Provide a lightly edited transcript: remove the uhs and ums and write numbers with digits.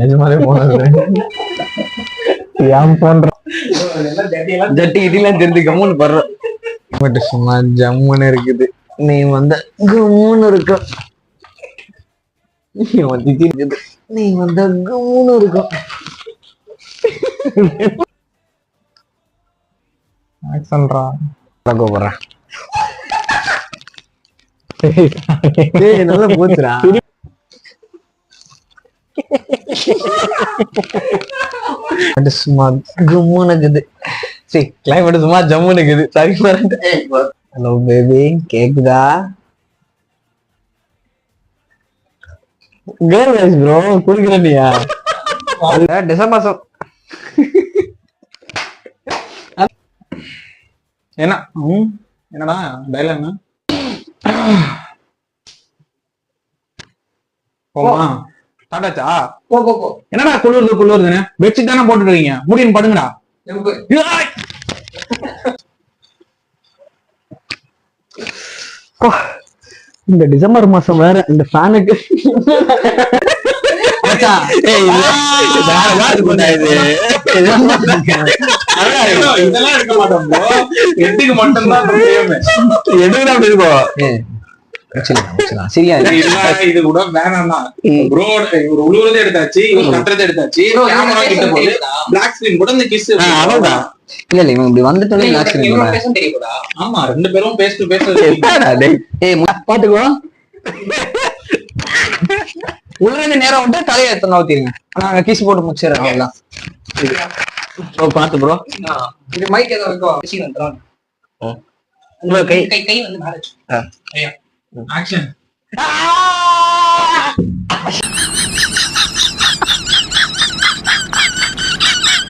நிஜமாவே போனது ஏன் போன்ற ஜட்டி கிட்டிலாம் தெரிஞ்சு கம்முன்னு படுறோம். பட் சும்மா ஜம்முன்னு இருக்குது. நீ வந்த கம்முன்னு இருக்கும். நீ வந்த கம்முன்னு இருக்கும். சொல்றா கூப்பிடுறேன். நல்லா போச்சுடா. சும்மா கும்முன்னு இருக்குது. சரி கிளைமேட் சும்மா ஜம்முன்னு இருக்குது. சரி ஹலோ பேபி கேக்குதா? Girl voice bro. குளிக்கிறனியா? டிசம்பர் மாசம் என்ன என்னடா டைலாக் என்ன? போமா டாடாச்சா? என்னடா குளிருதுன்னு பெட்ஷீட் தானே போட்டுட்டு இருக்கீங்க. முடியும் படுங்கடா. இந்த டிசம்பர் மாசம் வேற இந்த ஃபேனுக்கு இதெல்லாம் எடுக்க மாட்டோம். எட்டுக்கு மட்டும்தான் சரியா? இது கூட வேணாம்னா உழுவுறதே எடுத்தாச்சு, கட்டுறதை எடுத்தாச்சு. பிளாக் ஸ்கிரீன் கூட இந்த கிஸ் அவ்வளவுதான். இல்ல இல்ல இவன் இப்படி வந்துட்டோம். ஆமா 2 பேரும் பேஸ் டு பேஸ் பாத்துக்கோ. உள்ள நேரம் வந்து தலையை எத்தனை ஊத்திருங்க. நாங்க கிஸ் போட்டு முடிச்சிடறோம் எல்லாம். பாத்து ப்ரோ. இது மைக் ஏதோ இருக்கோ கை கை கை வந்து மேரேஜ். ஆக்ஷன்.